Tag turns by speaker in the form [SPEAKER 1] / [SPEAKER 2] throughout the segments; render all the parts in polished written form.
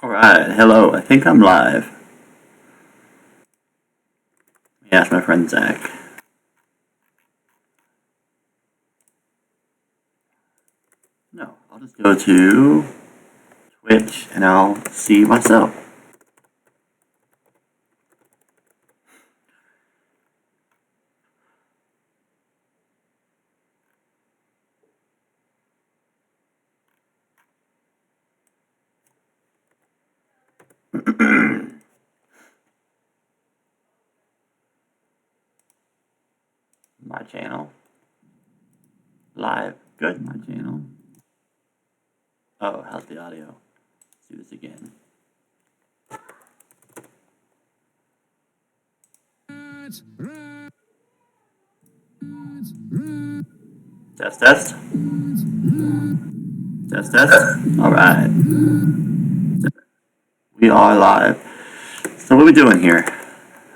[SPEAKER 1] Alright, hello, I think I'm live. Let me ask my friend Zach. No, I'll just go to Twitch and I'll see myself. My channel. Live. Good, my channel. Oh, how's the audio? Let's do this again. Test, test. Test, test. Alright. We are live. So what are we doing here?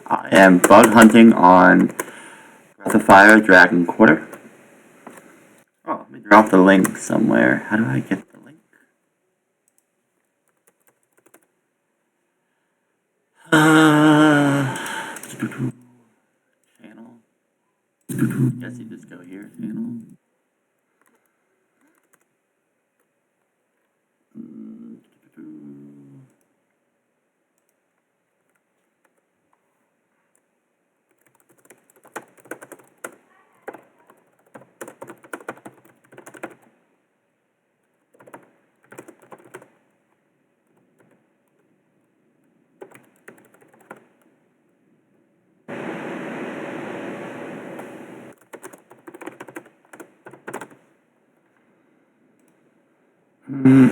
[SPEAKER 1] I am bug hunting on Breath of Fire Dragon Quarter. Oh, let me drop the link somewhere. How do I get the link? Channel. Guess you just go here, channel.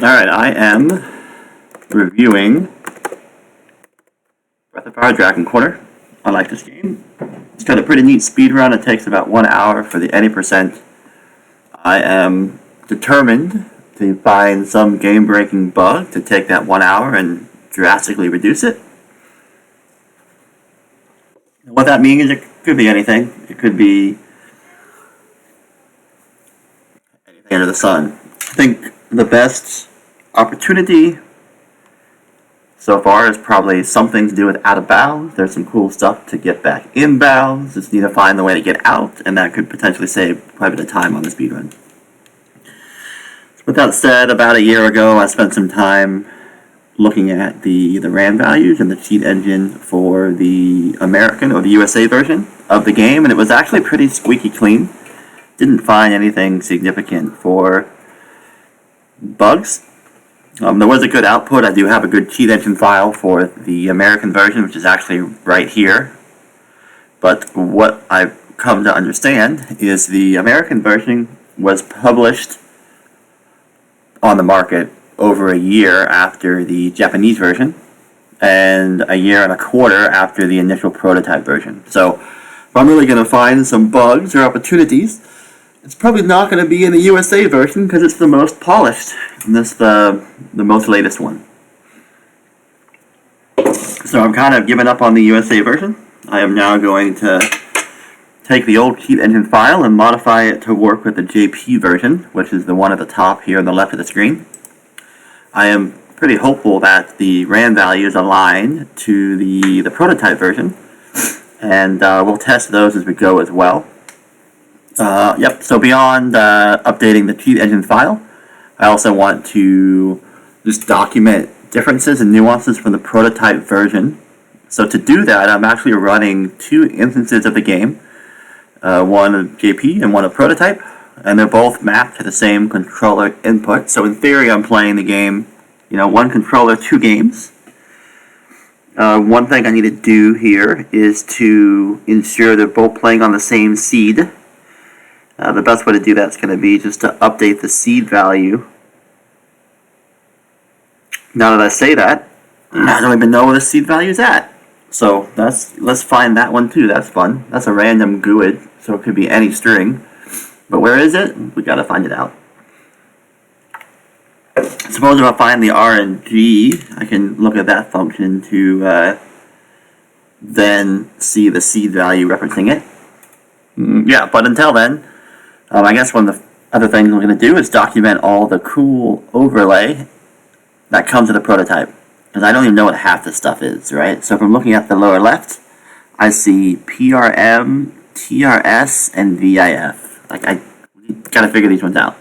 [SPEAKER 1] Alright, I am reviewing Breath of Fire Dragon Quarter. I like this game. It's got a pretty neat speed run. It takes about 1 hour for the any percent. I am determined to find some game-breaking bug to take that 1 hour and drastically reduce it. What that means is it could be anything. It could be anything under the sun. I think the best opportunity so far is probably something to do with out of bounds. There's some cool stuff to get back inbounds. Just need to find the way to get out, and that could potentially save quite a bit of time on the speedrun. With that said, about a year ago, I spent some time looking at the RAM values and the cheat engine for the American or the USA version of the game, and it was actually pretty squeaky clean. Didn't find anything significant for bugs. There was a good output. I do have a good cheat engine file for the American version, which is actually right here. But what I've come to understand is the American version was published on the market over a year after the Japanese version and a year and a quarter after the initial prototype version. So if I'm really going to find some bugs or opportunities, it's probably not going to be in the USA version because it's the most polished, and this the most latest one. So I'm kind of giving up on the USA version. I am now going to take the old cheat engine file and modify it to work with the JP version, which is the one at the top here on the left of the screen. I am pretty hopeful that the RAM values align to the prototype version, and we'll test those as we go as well. So beyond updating the cheat engine file, I also want to just document differences and nuances from the prototype version. So to do that, I'm actually running 2 instances of the game, one of JP and one of prototype, and they're both mapped to the same controller input. So in theory, I'm playing the game, one controller, 2 games. One thing I need to do here is to ensure they're both playing on the same seed. The best way to do that is going to be just to update the seed value. Now that I say that, I don't even know where the seed value is at. So let's find that one too. That's fun. That's a random GUID, so it could be any string. But where is it? We got to find it out. Suppose if I find the RNG, I can look at that function to then see the seed value referencing it. Yeah, but until then, I guess one of the other things we're going to do is document all the cool overlay that comes with the prototype. because I don't even know what half this stuff is, right? So if I'm looking at the lower left, I see PRM, TRS, and VIF. Like, I gotta figure these ones out.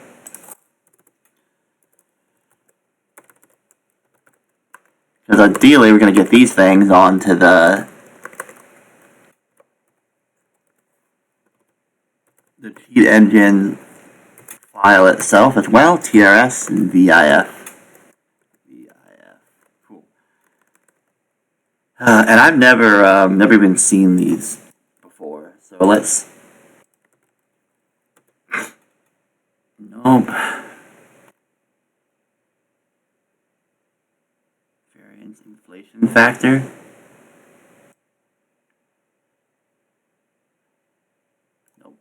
[SPEAKER 1] Because ideally, we're gonna get these things onto the heat engine file itself as well, TRS and VIF. Cool. And I've never even seen these before, so let's. Nope. Variance inflation factor. Nope.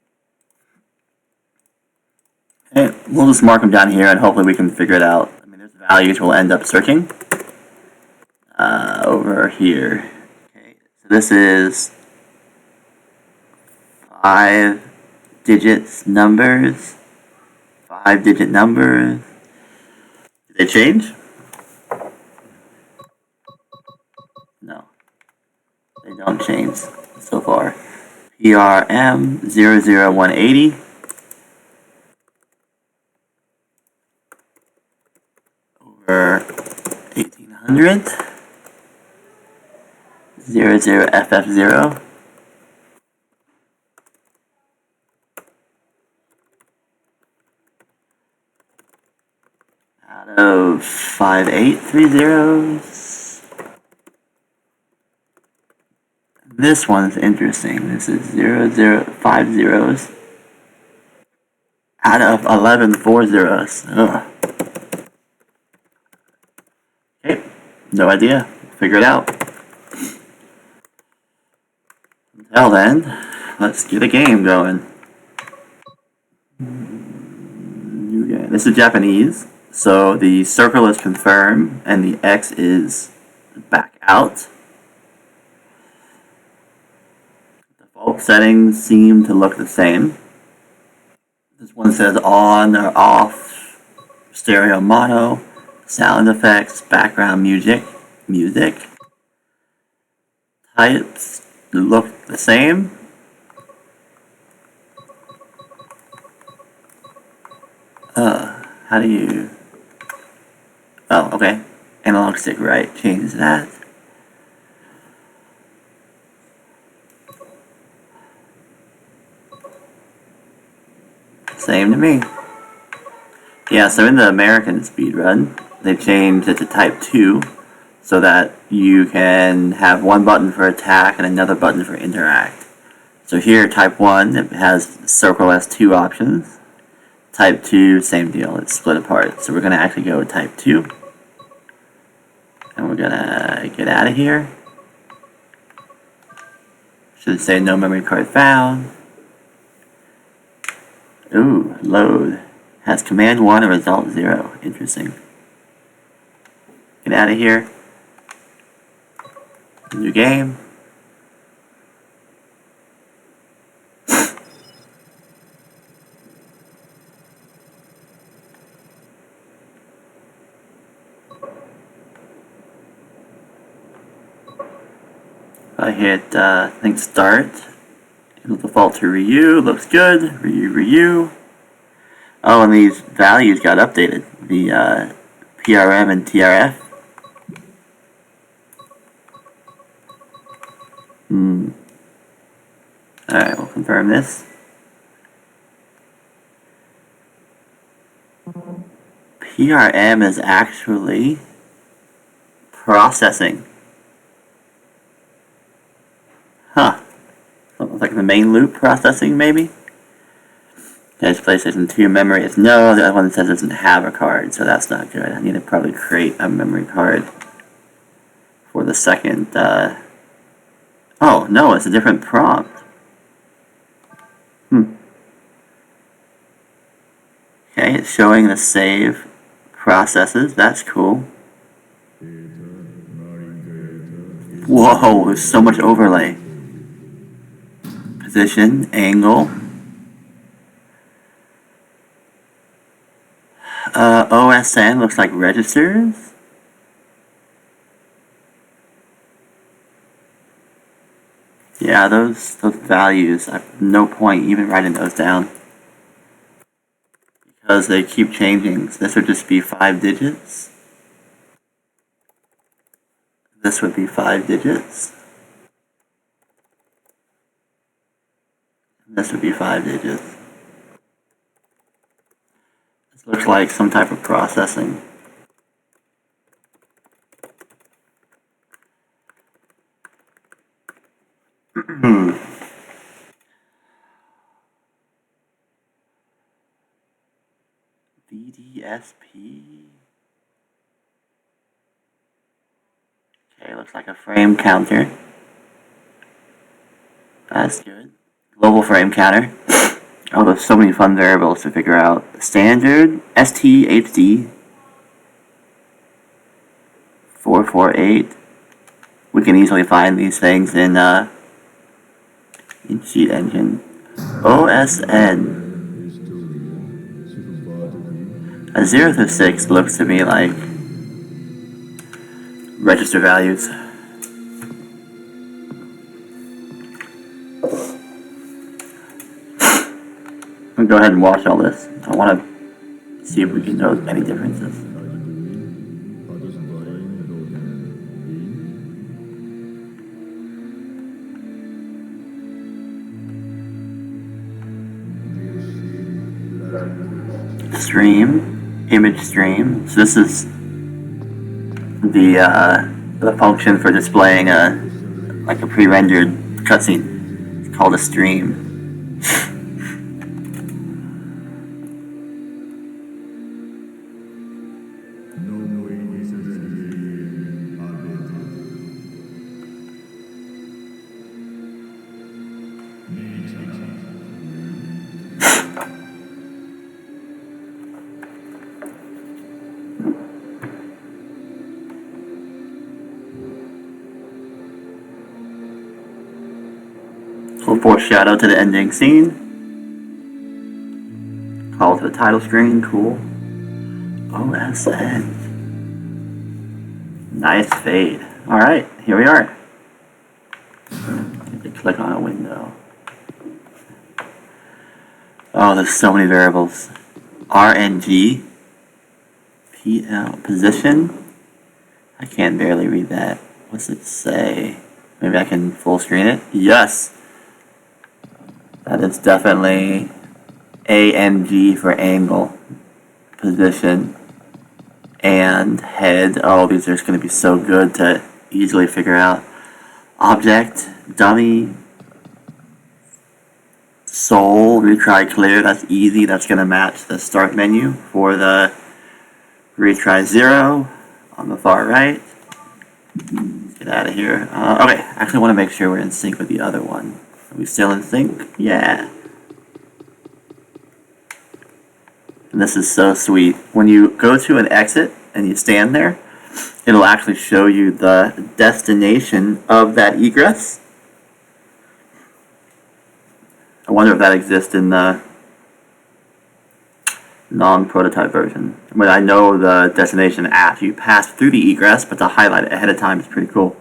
[SPEAKER 1] Okay, we'll just mark them down here, and hopefully we can figure it out. I mean, there's values we'll end up searching. Over here. Okay, so this is 5 digits numbers. 5-digit numbers. Did they change? No. They don't change so far. PRM 00180. Over 1800. 00FF0. Out of 5830s. This one's interesting. This is 0050s. Out of 1140s. Ugh. Okay, no idea. Figure it out. Until then, let's get a game going. This is Japanese, so the circle is confirm and the X is back out. Default settings seem to look the same. This one says on or off, stereo mono, sound effects, background music. Types look the same. How do you... Oh, okay. Analog stick right, change that. Same to me. Yeah, so in the American speedrun, they changed it to type 2 so that you can have one button for attack and another button for interact. So here, type 1, it has circle has 2 options. Type 2, same deal, it's split apart. So we're going to actually go with type 2. And we're going to get out of here. Should say no memory card found. Ooh, load. Has command 1 and result 0. Interesting. Get out of here. New game. I hit, I think start. It'll default to Ryu. Looks good. Ryu. Oh, and these values got updated. The PRM and TRF. Alright, we'll confirm this. PRM is actually processing. Huh. Something like the main loop processing, maybe? There's PlayStation 2 memory is no. The other one says it doesn't have a card, so that's not good. I need to probably create a memory card for the second. Oh, no, it's a different prompt. Okay, it's showing the save processes. That's cool. Whoa, there's so much overlay. Position, angle. OSN looks like registers. Yeah, those values, I have no point even writing those down because they keep changing. So this would just be 5 digits. This would be 5 digits. This would be 5 digits. This looks like some type of processing. VDSP. Okay, looks like a frame counter. That's good. Global frame counter. Oh, there's so many fun variables to figure out. Standard STHD 448. We can easily find these things in Sheet Engine. OSN. A 0 to 6 looks to me like register values. I'm gonna go ahead and watch all this. I want to see if we can note any differences. Stream, image stream. So this is the function for displaying like a pre-rendered cutscene. It's called a stream. Little foreshadow to the ending scene. Call to the title screen. Cool. OSN. Nice fade. Alright, here we are. Need to click on a window. Oh, there's so many variables. RNG. PL. Position. I can barely read that. What's it say? Maybe I can full screen it? Yes! That is definitely ANG for angle. Position. And head. Oh, these are just going to be so good to easily figure out. Object, dummy, soul, retry clear. That's easy. That's going to match the start menu for the retry 0 on the far right. Let's get out of here. Okay, I actually want to make sure we're in sync with the other one. Are we still in sync? Yeah. And this is so sweet. When you go to an exit and you stand there, it'll actually show you the destination of that egress. I wonder if that exists in the non-prototype version. But I know the destination after you pass through the egress, but to highlight it ahead of time is pretty cool.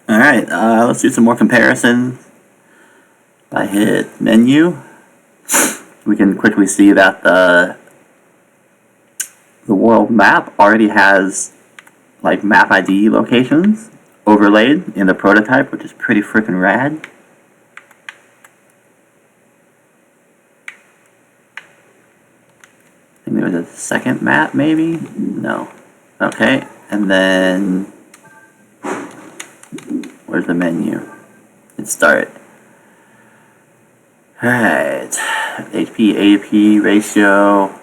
[SPEAKER 1] Alright, let's do some more comparisons. If I hit menu, we can quickly see that the world map already has like map ID locations overlaid in the prototype, which is pretty freaking rad. I think there was a second map, maybe? No. Okay, and then where's the menu? Hit start. Alright, HP, AP, ratio,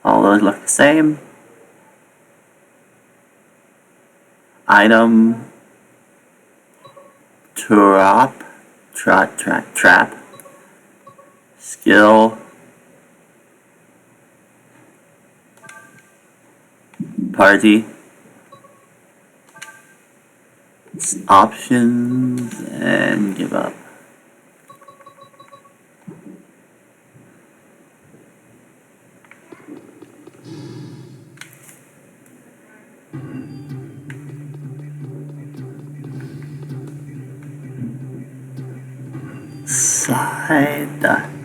[SPEAKER 1] all those look the same. Item, trap, skill, party, options, and give up.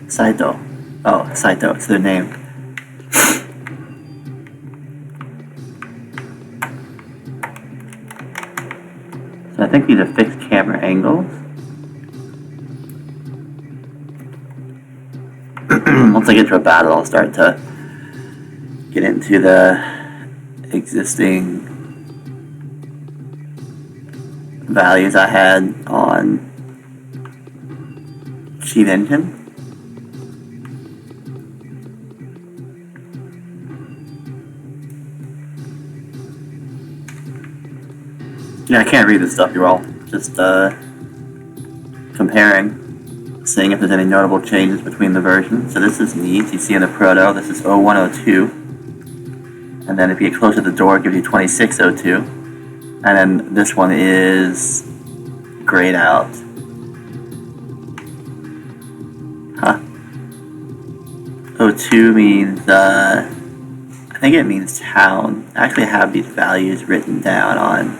[SPEAKER 1] Saito. Oh, Saito, it's their name. So I think these are fixed camera angles. Once I get to a battle, I'll start to get into the existing values I had on Cheat Engine. Yeah, I can't read this stuff, you all. Just comparing, seeing if there's any notable changes between the versions. So this is neat. You see in the Proto, this is 0102. And then if you get closer to the door, it gives you 2602. And then this one is grayed out. Huh. 02 means, I think it means town. I actually have these values written down on,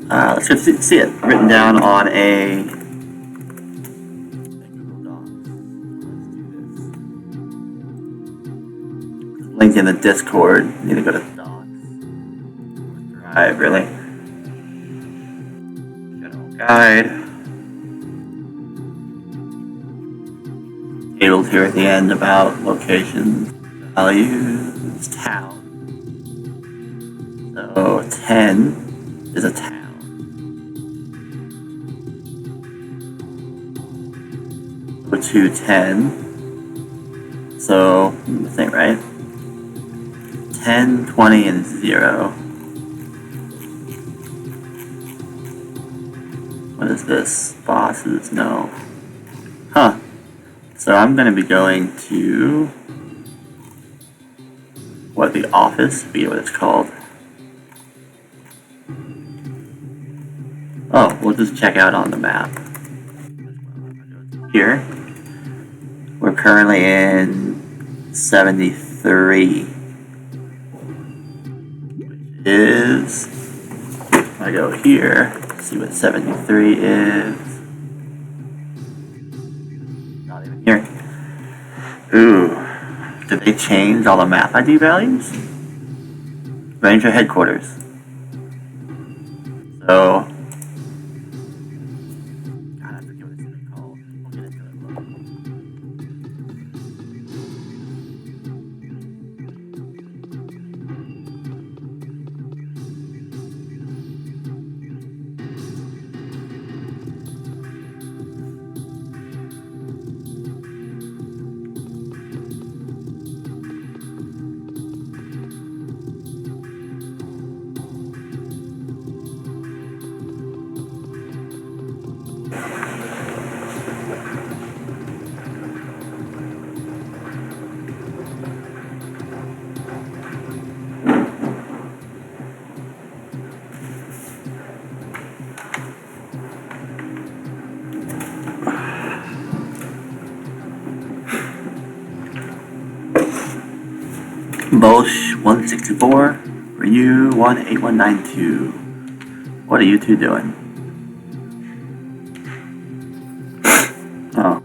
[SPEAKER 1] let's go see it, written down on a Google Docs. Let's do this. Link in the Discord. You need to go to Docs. Drive, really. General guide. Tables here at the end about locations, values, town. So 10 is a town. 210. So the thing, right? 10, 20, and 0. What is this? Bosses? No. Huh. So I'm going to be going to what, the office? I forget what it's called. Oh, we'll just check out on the map. Here. We're currently in 73, which is, if I go here, see what 73 is. Not even here. Ooh, did they change all the map ID values? Ranger headquarters. So, God, I forget what it's even called. We'll get into it. Bosch 164, Ryu 18192. What are you two doing? Oh.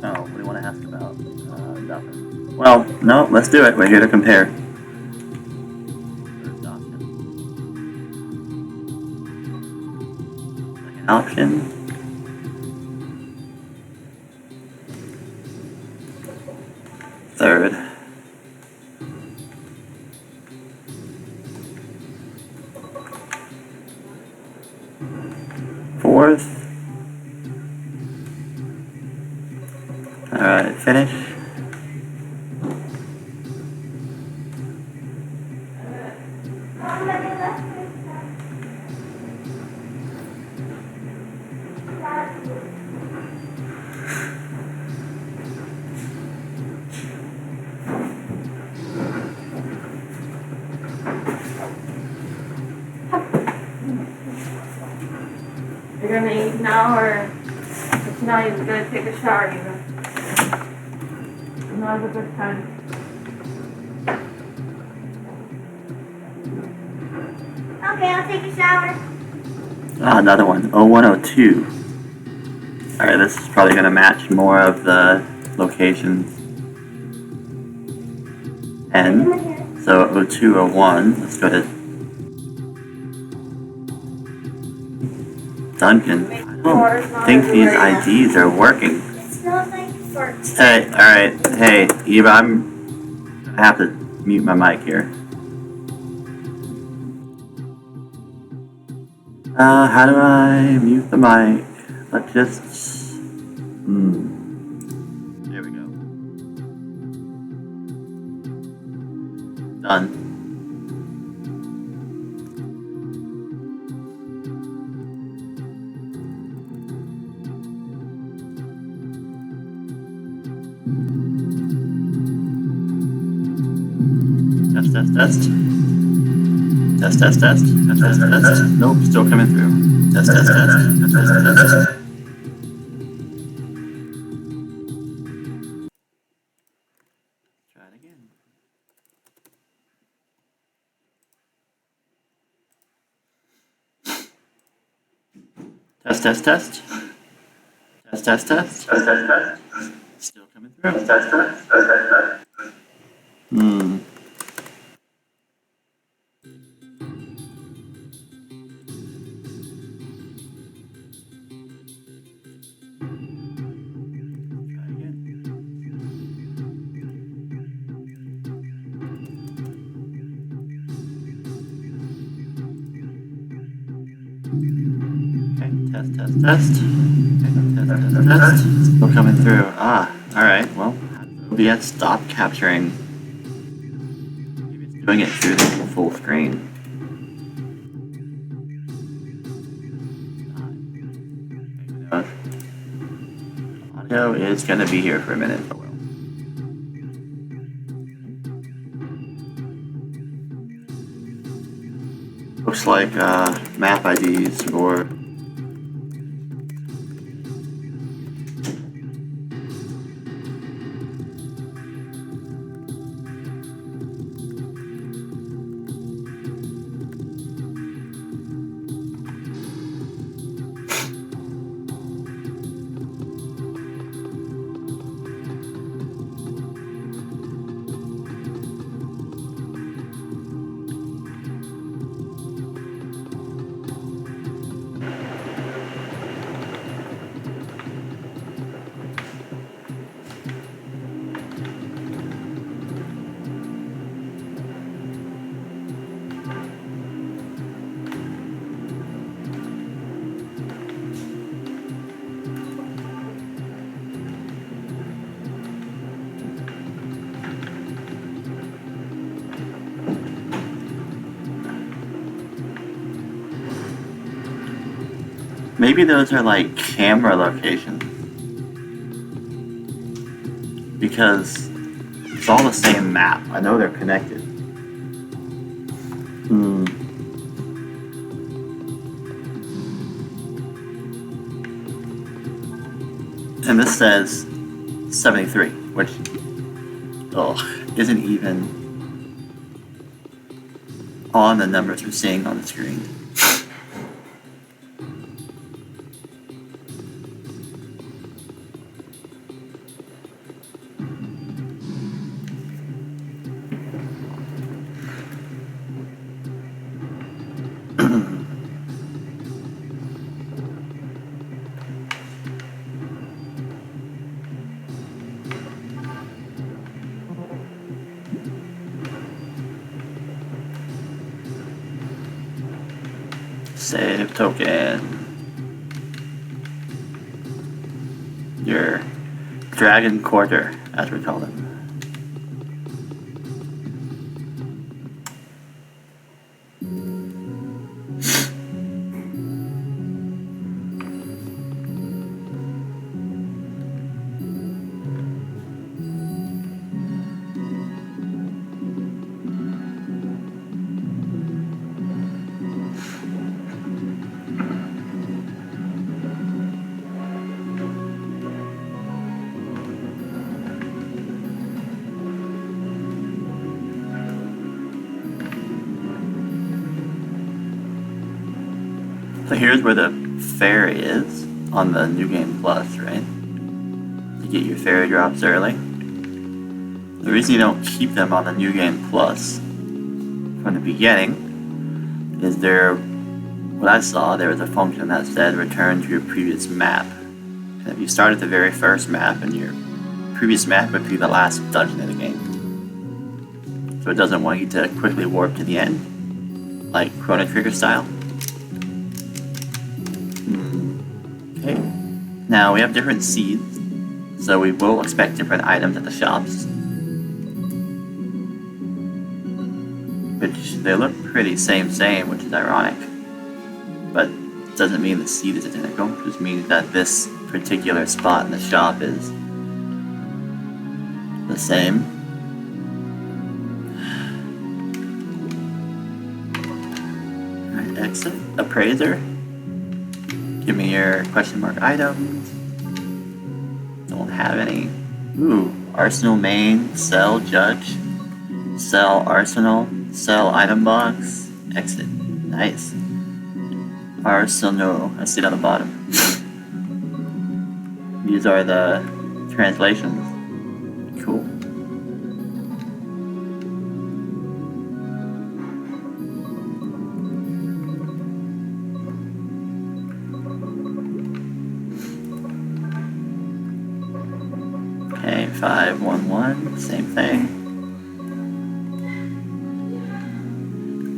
[SPEAKER 1] Oh, what do you want to ask about? Nothing. Well, no, let's do it. We're here to compare. Second option. Third. Fourth. Alright, finish.
[SPEAKER 2] You're gonna eat now, or it's not even gonna take a shower even. Now's a good time.
[SPEAKER 3] Okay, I'll take a shower.
[SPEAKER 1] Ah, another one. 0102. Alright, this is probably gonna match more of the locations. And so 0201, let's go to Duncan. I don't think these IDs are working.
[SPEAKER 3] It smells like farts.
[SPEAKER 1] Hey, alright, hey, Eva, I have to mute my mic here. How do I mute the mic? Let's just... There we go. Done. Test, test, test. Test, test, test. Test, test, test. Nope, still coming through. Test, test, test. Test, test, test. Try it again. Test, test, test. Test, test, test. Test, test, test. Still coming through. Test, test, test. Test, test, test. Try again. Okay, test, test, test. Okay, test, test, test. Still coming through. Ah, alright, well, OBS stopped capturing. Maybe it's doing it through the full screen. Okay, who knows? Audio is gonna be here for a minute. Oh well. Looks like map IDs for maybe those are like camera locations. Because it's all the same map. I know they're connected. And this says 73, which isn't even on the numbers we're seeing on the screen. Save token. Your Dragon Quarter, as we call them. So here's where the fairy is on the New Game Plus, right? To get your fairy drops early. The reason you don't keep them on the New Game Plus from the beginning is what I saw, there was a function that said return to your previous map. And if you start at the very first map, and your previous map would be the last dungeon in the game. So it doesn't want you to quickly warp to the end, like Chrono Trigger style. Okay. Now we have different seeds, so we will expect different items at the shops. Which they look pretty same, which is ironic. But it doesn't mean the seed is identical, it just means that this particular spot in the shop is the same. Alright, exit. Appraiser. Give me your question mark items. Don't have any. Ooh, Arsenal main, sell, judge. Sell, arsenal, sell, item box, exit. Nice. Arsenal, I see it on the bottom. These are the translations. Cool. Okay, 511, same thing.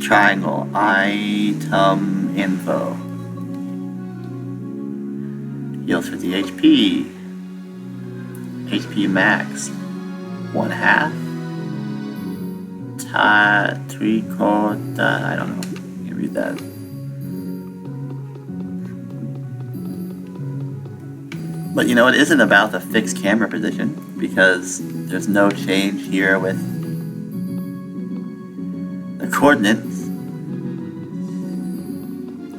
[SPEAKER 1] Triangle, item info. Heals 50 HP. HP max. 1/2. Tricota. I don't know. You can read that. But you know, it isn't about the fixed camera position because there's no change here with the coordinates.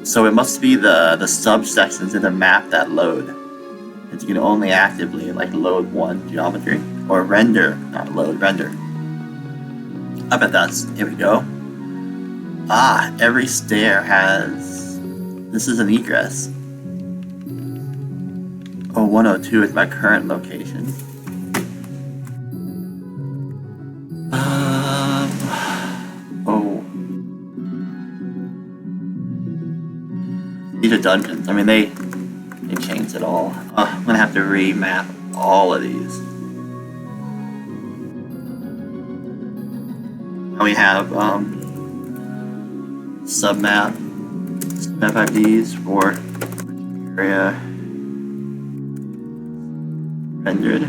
[SPEAKER 1] So it must be the subsections in the map that load. Because you can only actively load one geometry. Or render, not load, render. I bet here we go. Ah, every stair has, this is an egress. Oh, 102 is my current location. These are dungeons. I mean, they changed it all. I'm gonna have to remap all of these. Now we have submap IDs for area rendered.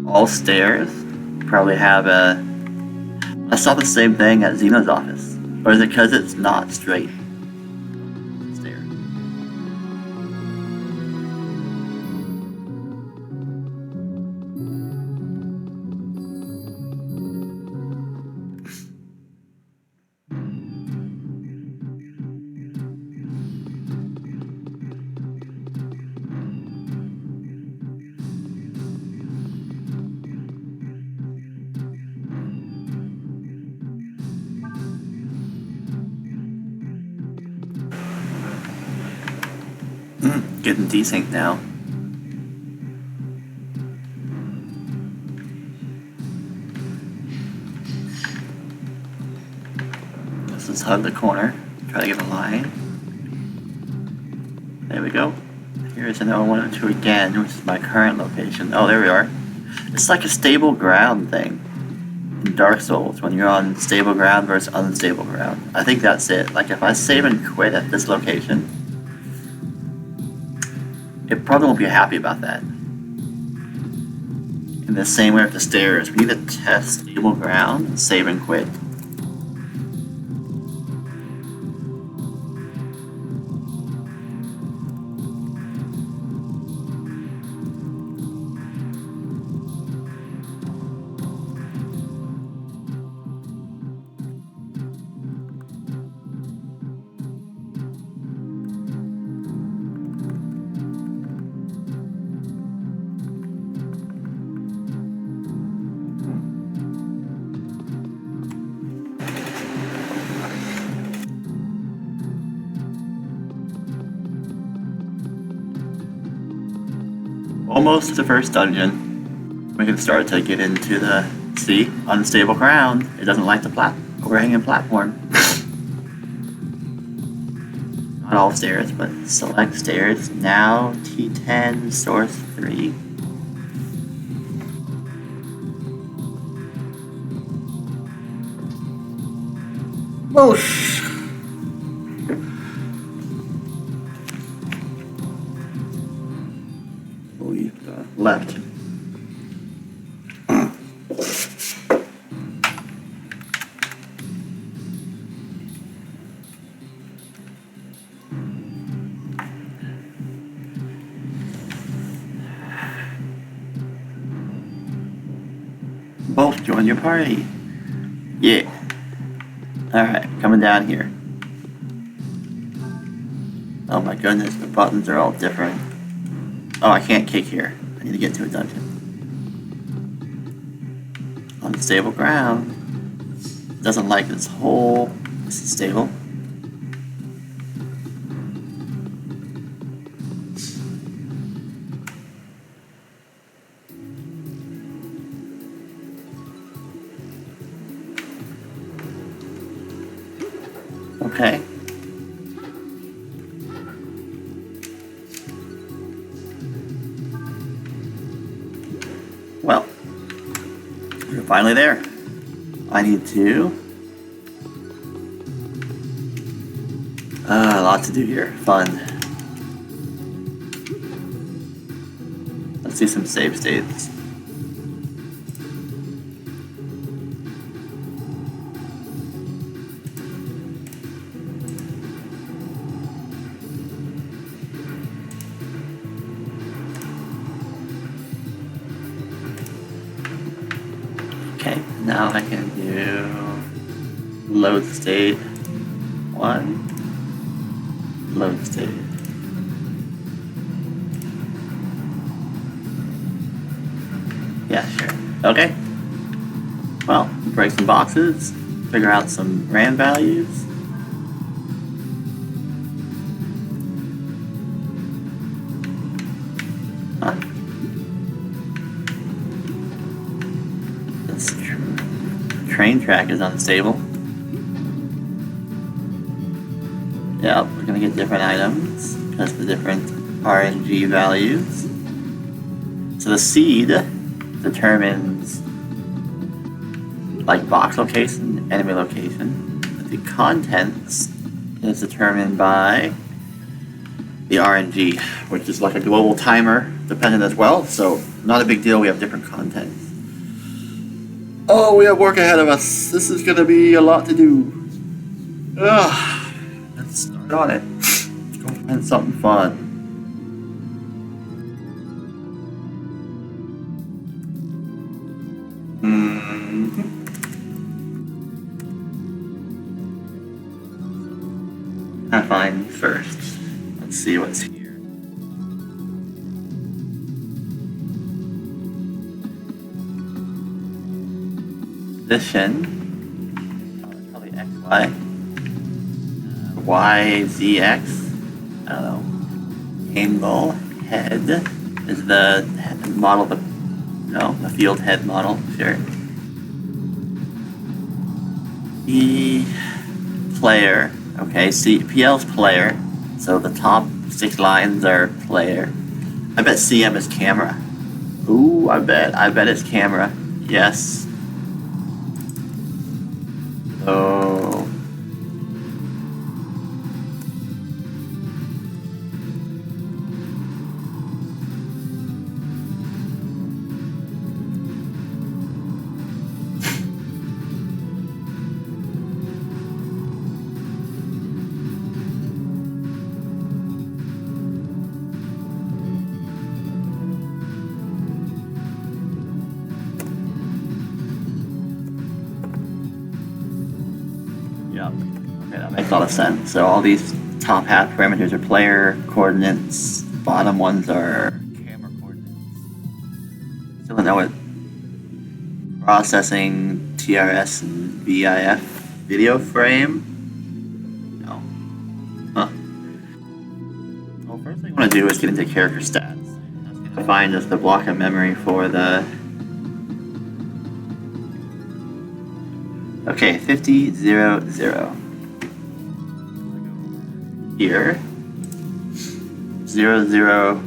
[SPEAKER 1] All stairs probably have I saw the same thing at Xeno's office. Or is it because it's not straight? Stair. Getting desync now. Let's just hug the corner. Try to get a line. There we go. Here's an 0102 again, which is my current location. Oh, there we are. It's like a stable ground thing in Dark Souls when you're on stable ground versus unstable ground. I think that's it. Like if I save and quit at this location, it probably won't be happy about that. In the same way with the stairs, we need to test stable ground and save and quit. almost to the first dungeon. We can start to get into the unstable ground. It doesn't like the overhanging platform. Not all stairs, but select stairs. Now T10, source 3. Whoosh! We left. Both join your party. Yeah. Alright, coming down here. Oh my goodness, the buttons are all different. Oh, I can't kick here. I need to get to a dungeon. Unstable ground. Doesn't like this hole. This is stable. Okay. Well, we're finally there. I need to... a lot to do here. Fun. Let's do some save states. Okay, now I can do load state 1, load state. Yeah, sure. Okay. Well, break some boxes, figure out some RAM values. Huh. This train track is unstable. Yeah, we're gonna get different items because of the different RNG values. So the seed determines like box location, enemy location. But the contents is determined by the RNG, which is like a global timer dependent as well. So not a big deal. We have different contents. Oh, we have work ahead of us. This is gonna be a lot to do. Ugh. Let's start on it. Let's go find something fun. I find first. Let's see what's here. Position. Probably XY. YZX. I don't know. Angle. Head is the model. The field head model. Sure. The player. Okay, PL's player. So the top 6 lines are player. I bet CM is camera. Ooh, I bet it's camera. Yes. Oh. Okay, that makes a lot of sense. So all these top half parameters are player coordinates, bottom ones are camera coordinates. Still don't know what processing TRS and VIF video frame. No. Huh. Well, first thing I want to do is get into character stats. That's gonna find just the block of memory for the. Okay, 5000. Here. 00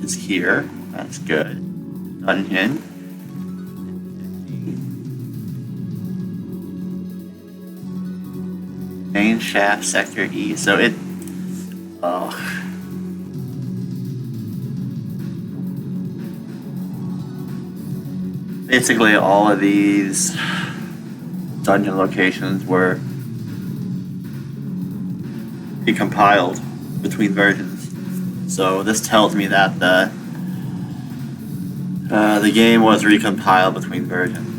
[SPEAKER 1] is here. That's good. Dungeon. Main shaft, sector E. So it. Oh. Basically, all of these dungeon locations were recompiled between versions. So this tells me that the game was recompiled between versions.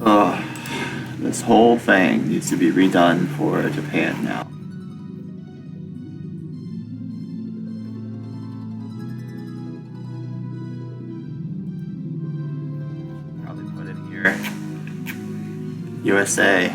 [SPEAKER 1] Oh, this whole thing needs to be redone for Japan now. Probably put it here. USA.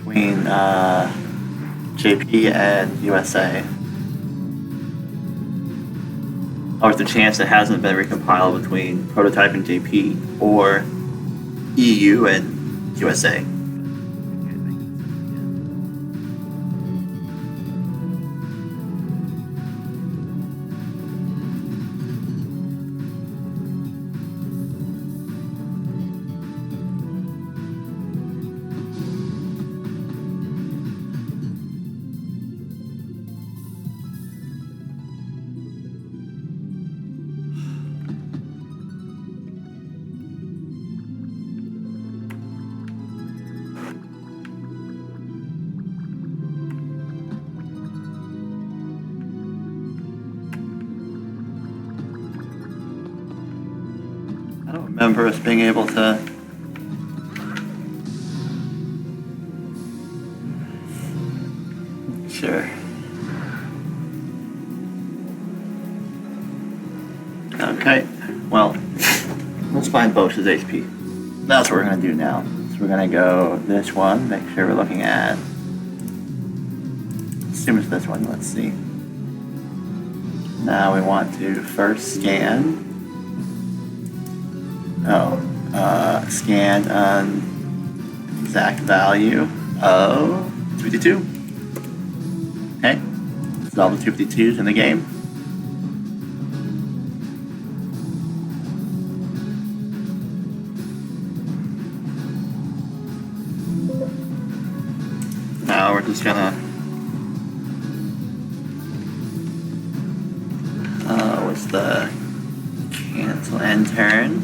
[SPEAKER 1] Between JP and USA. Or is the chance it hasn't been recompiled between Prototype and JP or EU and USA? I don't remember us being able to. Sure. Okay, well, let's find Bosch's HP. That's what we're gonna do now. So we're gonna go this one, make sure we're looking at. Assume it's this one, let's see. Now we want to first scan. Scan an exact value of 252. Okay, this is all the 252s in the game. Now we're just gonna what's the cancel end turn?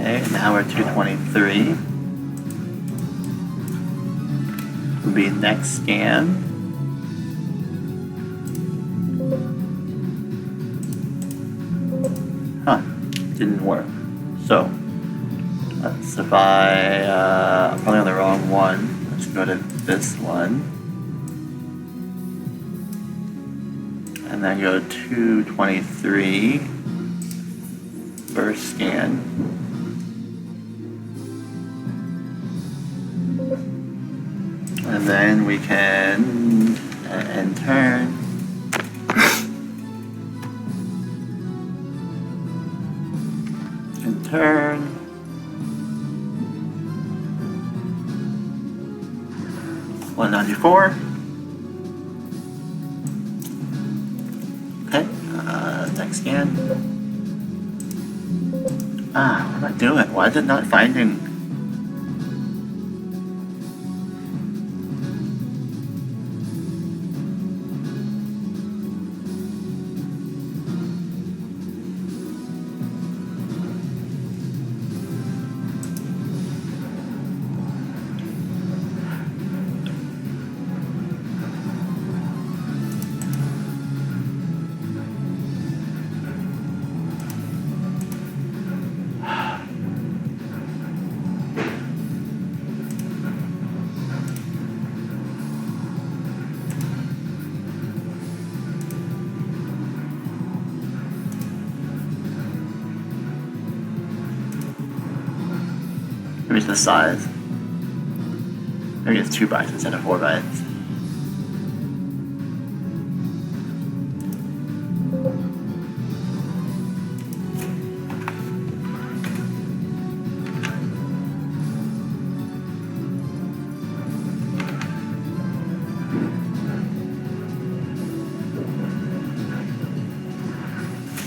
[SPEAKER 1] Okay, now we're 223. Will be next scan. So, if I'm probably on the wrong one. Let's go to this one. And then go to 223. First scan. And then we can and turn. And turn. $194. Okay. Next scan. What am I doing? Why is it not finding? Maybe it's the size. Maybe it's 2 bytes instead of 4 bytes.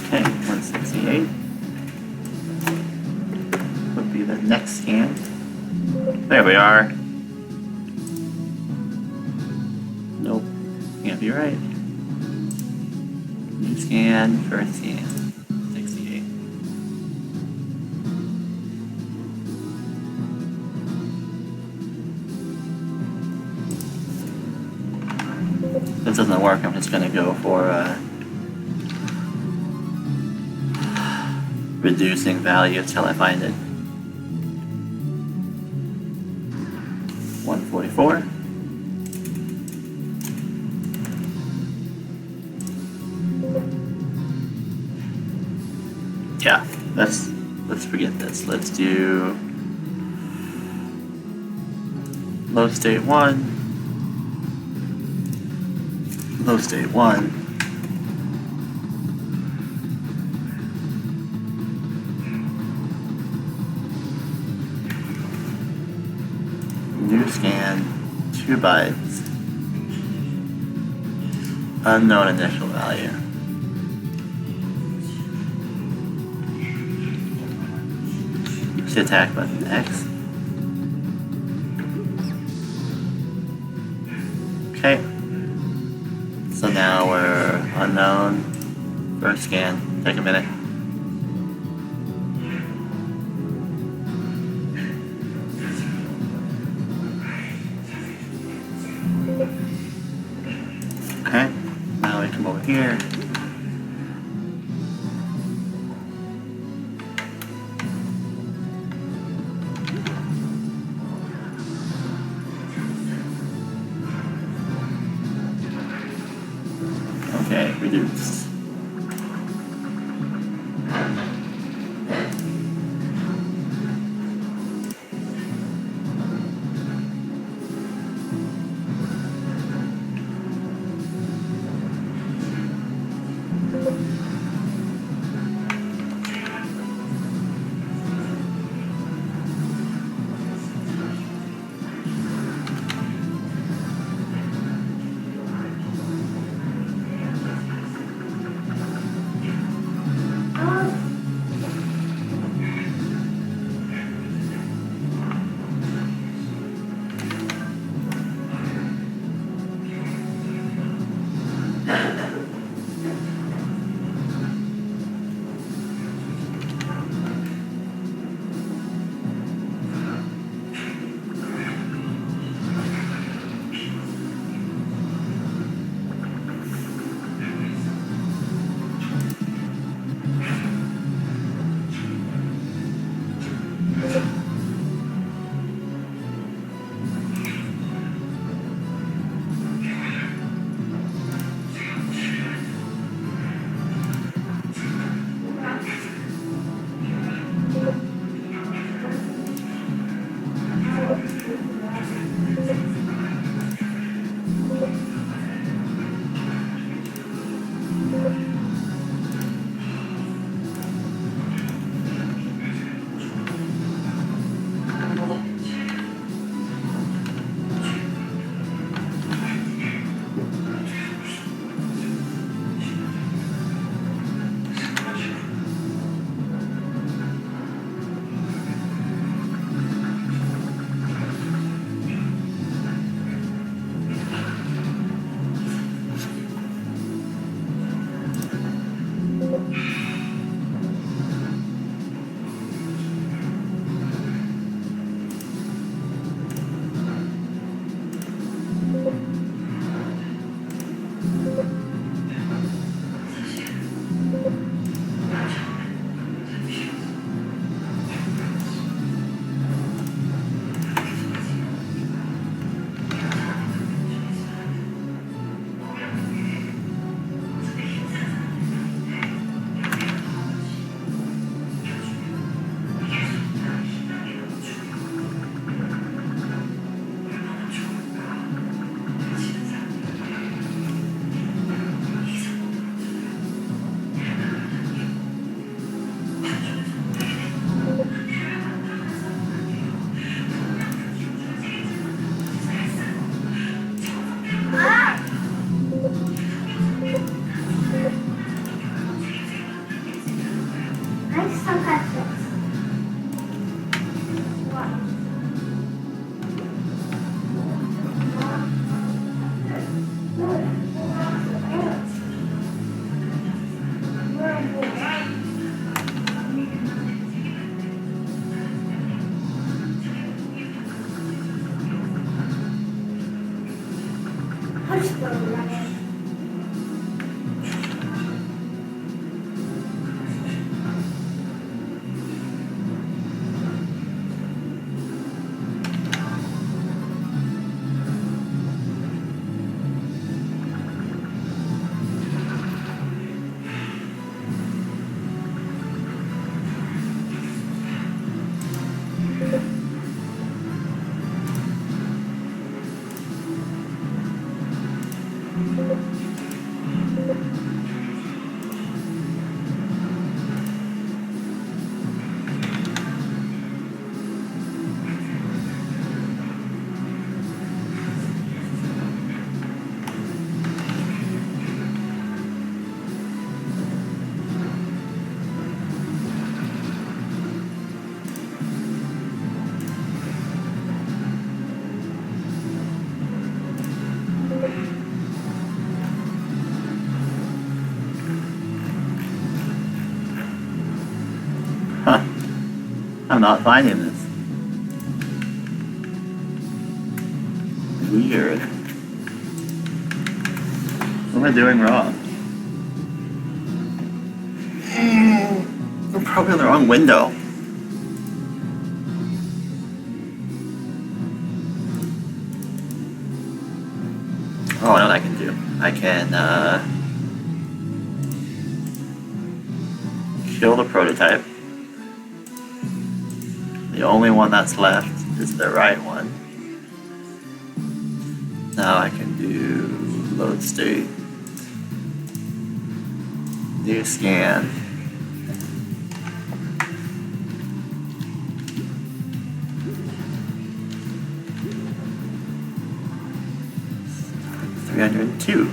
[SPEAKER 1] Okay, 168. Would be the next scan. There we are. Nope, can't be right. New scan, first scan, 68. If this doesn't work, I'm just gonna go for reducing value until I find it. 144. Yeah, let's forget this. Let's do load state 1. Load state 1. New scan, 2 bytes. Unknown initial value. Use the attack button X. Okay. So now we're unknown. First scan, take a minute. Okay, now we come over here. Okay, reduce.
[SPEAKER 3] I'll just go run it.
[SPEAKER 1] Huh. I'm not finding this. Weird. What am I doing wrong? I'm probably in the wrong window. Oh, I know what I can do. I can, kill the prototype. The only one that's left is the right one. Now I can do load state. Do scan. $302.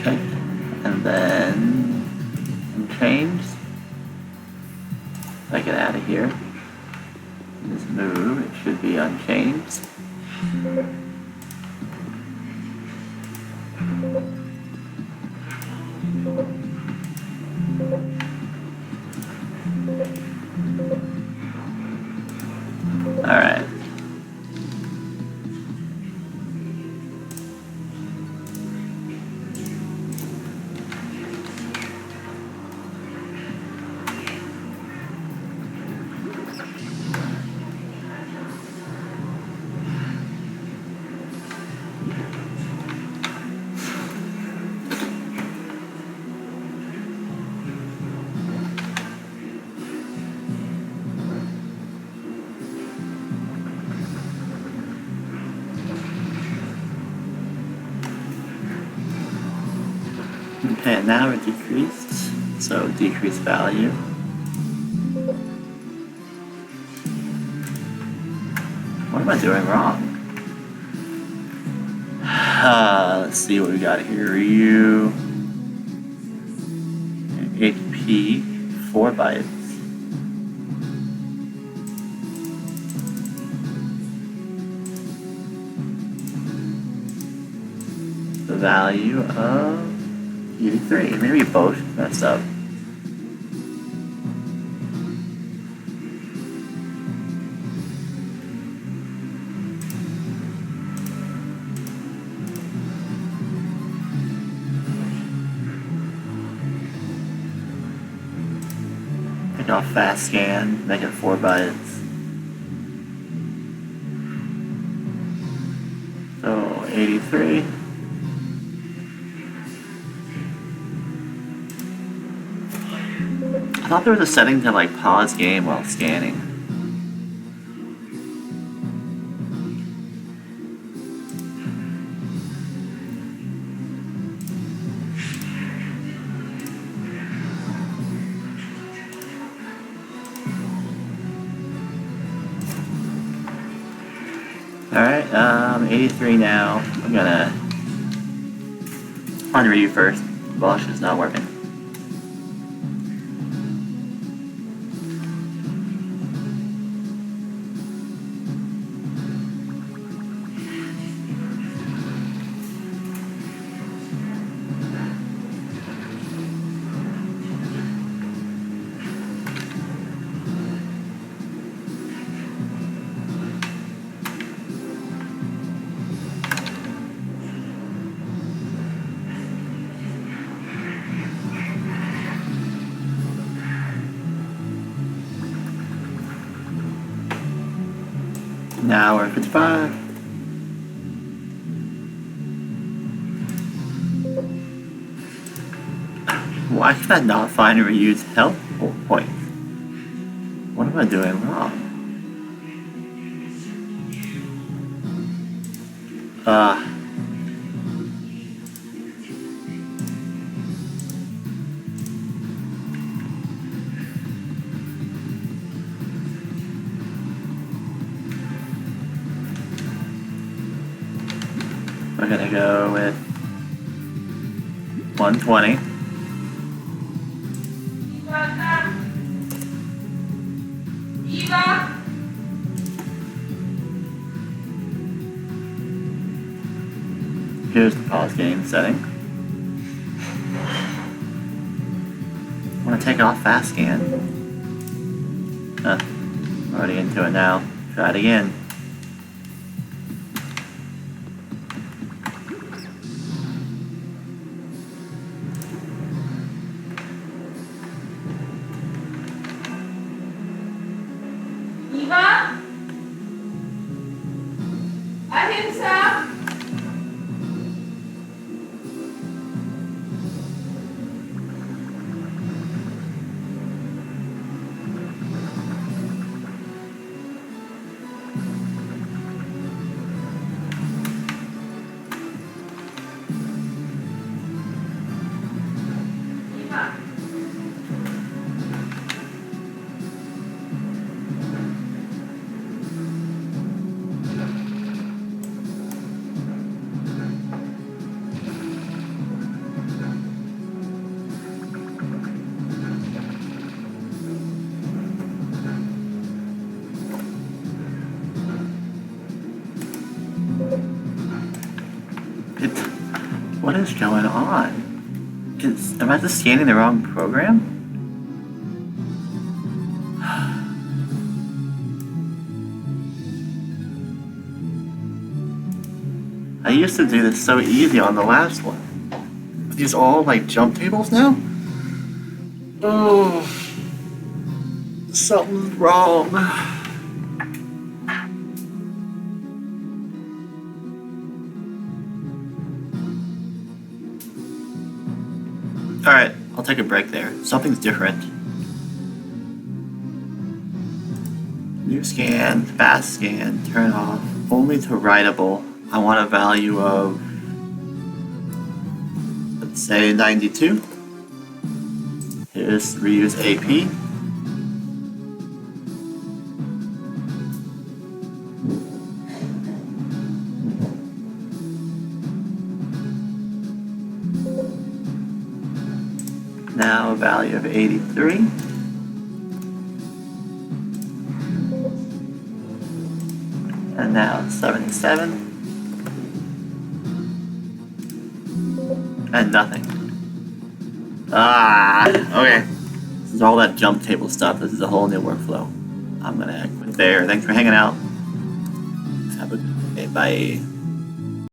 [SPEAKER 1] Okay, and then change. If I get out of here, just move. It should be unchanged. All right. Okay, now we're decreased, so decrease value. What am I doing wrong? Let's see what we got here. Ryu, HP, 4 bytes. The value of 83. Maybe both messed up. Take off fast scan, make it 4 bytes. So 83. I thought there was a setting to like pause game while scanning. Alright, 83 now. I'm gonna find Ryu first. Bosch is not working. Now we're at 55. Why can I not find a reused health point? What am I doing wrong? We're gonna go with 120.
[SPEAKER 2] Eva!
[SPEAKER 1] Here's the pause game setting. I want to take off fast scan. Already into it now. Try it again.
[SPEAKER 2] Eva? Ahimsa? Eva?
[SPEAKER 1] What is going on? Am I just scanning the wrong program? I used to do this so easy on the last one. Are these all like jump tables now? Oh, something's wrong. Alright, I'll take a break there. Something's different. New scan, fast scan, turn off, only to writable. I want a value of, let's say 92. Here's reuse AP. Now a value of 83. And now 77. And nothing. Okay. This is all that jump table stuff. This is a whole new workflow. I'm gonna quit there. Thanks for hanging out. Have a good day. Bye.